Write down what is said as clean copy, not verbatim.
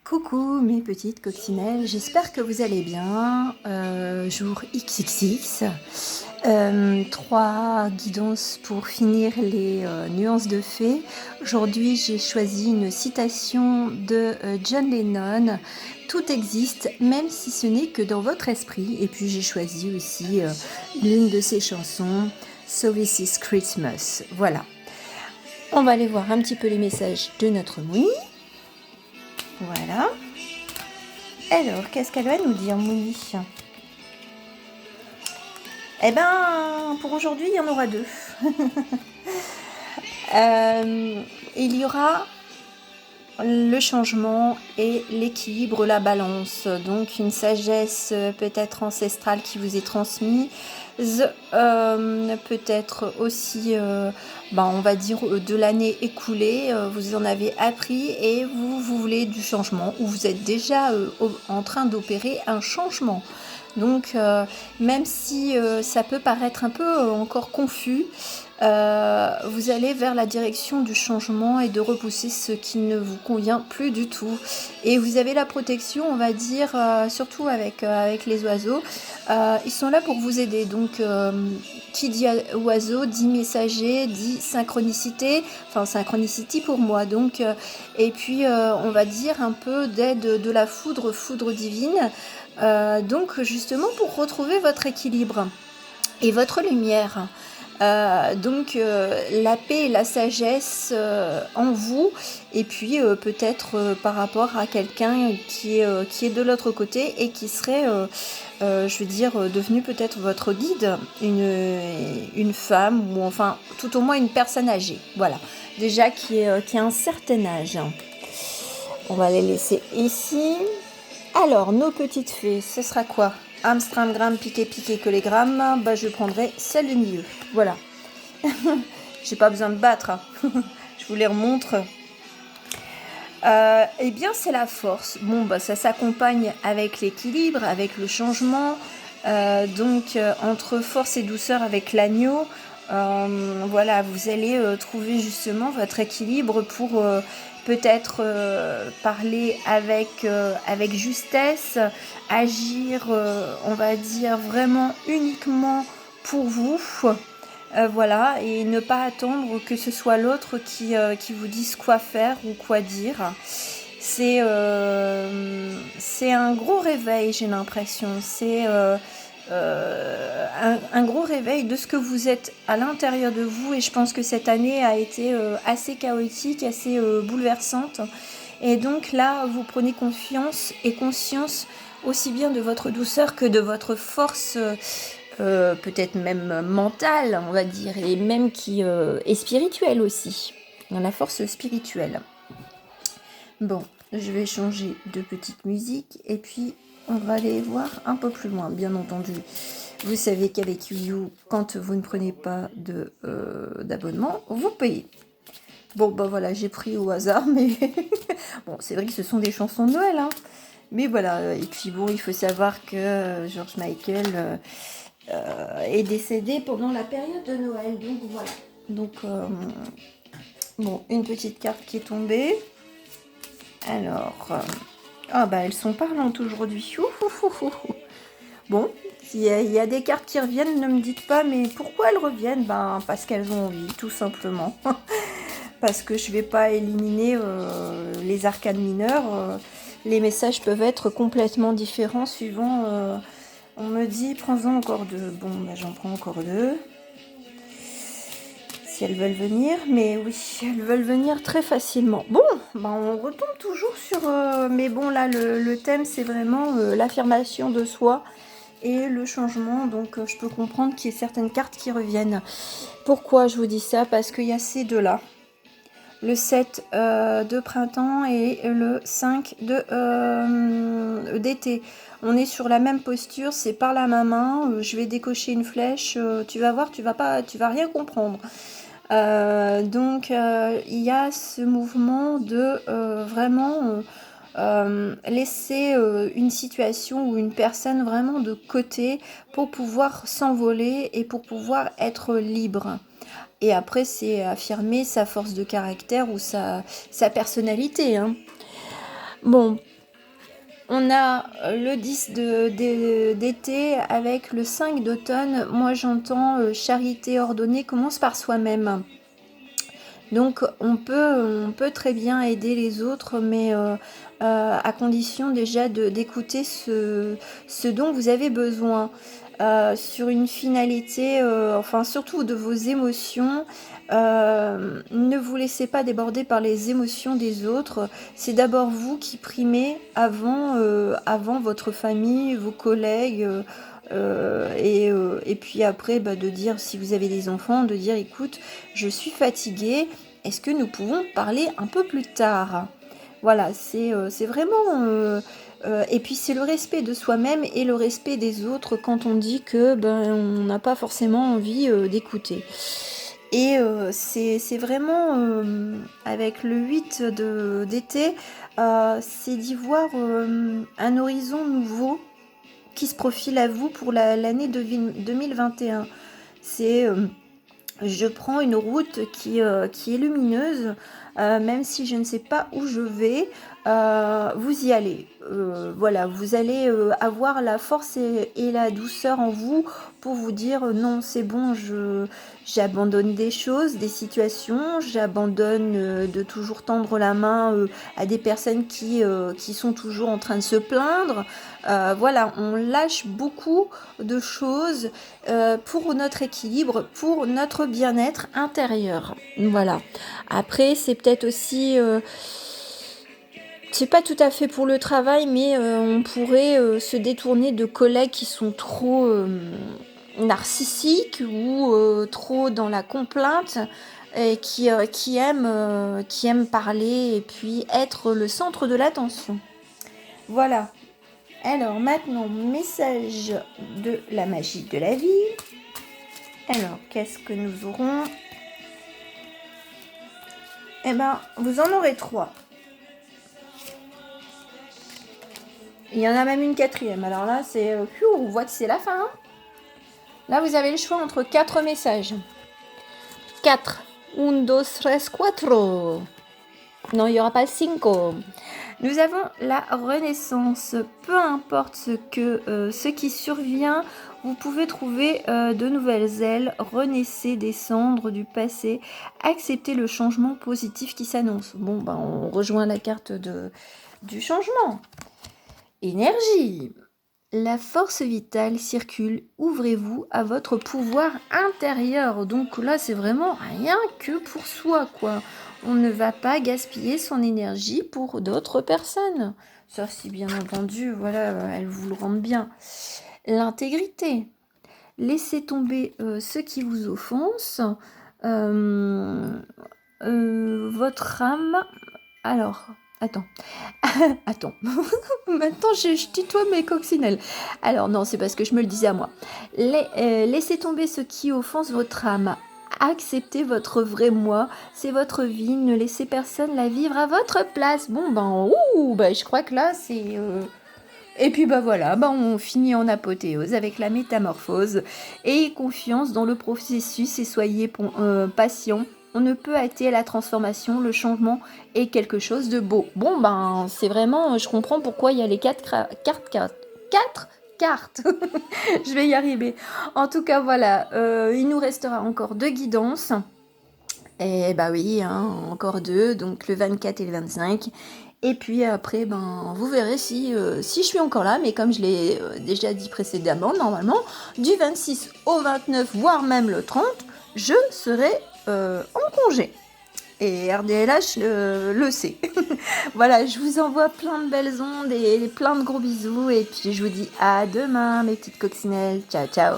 Coucou mes petites coccinelles, j'espère que vous allez bien. Jour XXX, 3 guidances pour finir les nuances de fées. Aujourd'hui j'ai choisi une citation de John Lennon. Tout existe même si ce n'est que dans votre esprit. Et puis j'ai choisi aussi l'une de ses chansons, So This Is Christmas. Voilà, on va aller voir un petit peu les messages de notre Mouni. Voilà. Alors, qu'est-ce qu'elle va nous dire, Mouni? Eh ben, pour aujourd'hui, il y en aura 2. Il y aura le changement et l'équilibre, la balance. Donc, une sagesse peut-être ancestrale qui vous est transmise. Peut-être aussi, on va dire, de l'année écoulée, vous en avez appris et vous voulez du changement, ou vous êtes déjà en train d'opérer un changement. Donc, même si ça peut paraître un peu encore confus, vous allez vers la direction du changement et de repousser ce qui ne vous convient plus du tout. Et vous avez la protection, on va dire, surtout avec les oiseaux. Ils sont là pour vous aider. Donc, qui dit oiseau, dit messager, dit synchronicité. Enfin, synchronicity pour moi. Donc, et puis, on va dire un peu d'aide de la foudre divine. Donc, justement, pour retrouver votre équilibre et votre lumière. Donc la paix et la sagesse en vous, et puis peut-être par rapport à quelqu'un qui est de l'autre côté et qui serait, je veux dire, devenu peut-être votre guide, une femme, ou enfin tout au moins une personne âgée, voilà, déjà qui a un certain âge. On va les laisser ici. Alors, nos petites fées, ce sera quoi? Amstram, gramme, piqué, que les grammes. Bah, je prendrai celle du milieu. Voilà. J'ai pas besoin de battre. Hein. Je vous les remontre. Eh bien, c'est la force. Bon, bah, ça s'accompagne avec l'équilibre, avec le changement. Donc, entre force et douceur avec l'agneau. Voilà, vous allez trouver justement votre équilibre pour peut-être parler avec justesse, agir, on va dire, vraiment uniquement pour vous. Voilà, et ne pas attendre que ce soit l'autre qui vous dise quoi faire ou quoi dire. C'est un gros réveil, j'ai l'impression. C'est un gros réveil de ce que vous êtes à l'intérieur de vous, et je pense que cette année a été assez chaotique, assez bouleversante, et donc là vous prenez confiance et conscience aussi bien de votre douceur que de votre force, peut-être même mentale, on va dire, et même qui est spirituelle aussi, dans la force spirituelle. Bon, je vais changer de petite musique et puis on va aller voir un peu plus loin, bien entendu. Vous savez qu'avec YouYou, quand vous ne prenez pas d'abonnement, vous payez. Bon, bah voilà, j'ai pris au hasard, mais bon, c'est vrai que ce sont des chansons de Noël, hein. Mais voilà, et puis bon, il faut savoir que George Michael est décédé pendant la période de Noël, donc voilà. Donc, bon, une petite carte qui est tombée. Alors, elles sont parlantes aujourd'hui. Bon, il y a des cartes qui reviennent, ne me dites pas, mais pourquoi elles reviennent? Parce qu'elles ont envie, tout simplement. Parce que je vais pas éliminer les arcanes mineures. Les messages peuvent être complètement différents suivant... on me dit, prends-en encore 2. Bon, j'en prends encore 2. Si elles veulent venir, mais oui, elles veulent venir très facilement. Bon, on retombe toujours sur... mais bon, là, le thème, c'est vraiment l'affirmation de soi et le changement. Donc, je peux comprendre qu'il y ait certaines cartes qui reviennent. Pourquoi je vous dis ça? Parce qu'il y a ces deux-là. Le 7 de printemps et le 5 d'été. On est sur la même posture, c'est par la main. Je vais décocher une flèche. Tu vas voir, tu vas rien comprendre. Donc il y a ce mouvement de vraiment laisser une situation ou une personne vraiment de côté pour pouvoir s'envoler et pour pouvoir être libre. Et après, c'est affirmer sa force de caractère ou sa personnalité, hein. Bon, On a le 10 d'été avec le 5 d'automne. Moi, j'entends charité ordonnée commence par soi-même. Donc, on peut très bien aider les autres, mais à condition déjà d'écouter ce dont vous avez besoin. Sur une finalité, enfin surtout de vos émotions. Ne vous laissez pas déborder par les émotions des autres. C'est d'abord vous qui primez avant votre famille, vos collègues. Et puis après, bah, de dire, si vous avez des enfants, de dire, écoute, je suis fatiguée, est-ce que nous pouvons parler un peu plus tard? Voilà, c'est vraiment... et puis c'est le respect de soi-même et le respect des autres quand on dit que ben, on n'a pas forcément envie d'écouter. Et c'est vraiment avec le 8 d'été, c'est d'y voir un horizon nouveau qui se profile à vous pour l'année 2021. C'est je prends une route qui est lumineuse, même si je ne sais pas où je vais, vous y allez. Voilà, vous allez avoir la force et la douceur en vous pour vous dire non, c'est bon, j'abandonne des choses, des situations, j'abandonne de toujours tendre la main à des personnes qui sont toujours en train de se plaindre. Voilà, on lâche beaucoup de choses pour notre équilibre, pour notre bien-être intérieur. Voilà. Après, c'est peut-être aussi... c'est pas tout à fait pour le travail, mais on pourrait se détourner de collègues qui sont trop narcissiques ou trop dans la complainte et qui aiment parler et puis être le centre de l'attention. Voilà. Alors maintenant, message de la magie de la vie. Alors, qu'est-ce que nous aurons? Eh ben, vous en aurez 3. Il y en a même une 4e. Alors là, on voit que c'est la fin. Hein. Là, vous avez le choix entre 4 messages. 4. 1, 2, 3, 4. Non, il n'y aura pas 5. Nous avons la renaissance. Peu importe ce qui survient, vous pouvez trouver de nouvelles ailes, renaissez des cendres du passé, acceptez le changement positif qui s'annonce. Bon, ben, on rejoint la carte du changement. Énergie. La force vitale circule, ouvrez-vous à votre pouvoir intérieur. Donc là, c'est vraiment rien que pour soi, quoi. On ne va pas gaspiller son énergie pour d'autres personnes. Sauf si, bien entendu, voilà, elles vous le rendent bien. L'intégrité. Laissez tomber ce qui vous offense. Votre âme... Alors... Attends. Maintenant je tutoie mes coccinelles. Alors non, c'est parce que je me le disais à moi. Laissez tomber ce qui offense votre âme. Acceptez votre vrai moi. C'est votre vie. Ne laissez personne la vivre à votre place. Bon ben, je crois que là c'est... Et puis bah voilà, on finit en apothéose avec la métamorphose. Ayez confiance dans le processus et soyez patient. On ne peut hâter la transformation, le changement est quelque chose de beau. Bon c'est vraiment, je comprends pourquoi il y a les 4 cartes. Je vais y arriver. En tout cas voilà, il nous restera encore 2 guidances. Et bah oui, hein, encore 2, donc le 24 et le 25. Et puis après, vous verrez si je suis encore là, mais comme je l'ai déjà dit précédemment, normalement, du 26 au 29, voire même le 30, je serai en congé. Et RDLH le sait. Voilà, je vous envoie plein de belles ondes et plein de gros bisous. Et puis je vous dis à demain, mes petites coccinelles. Ciao, ciao.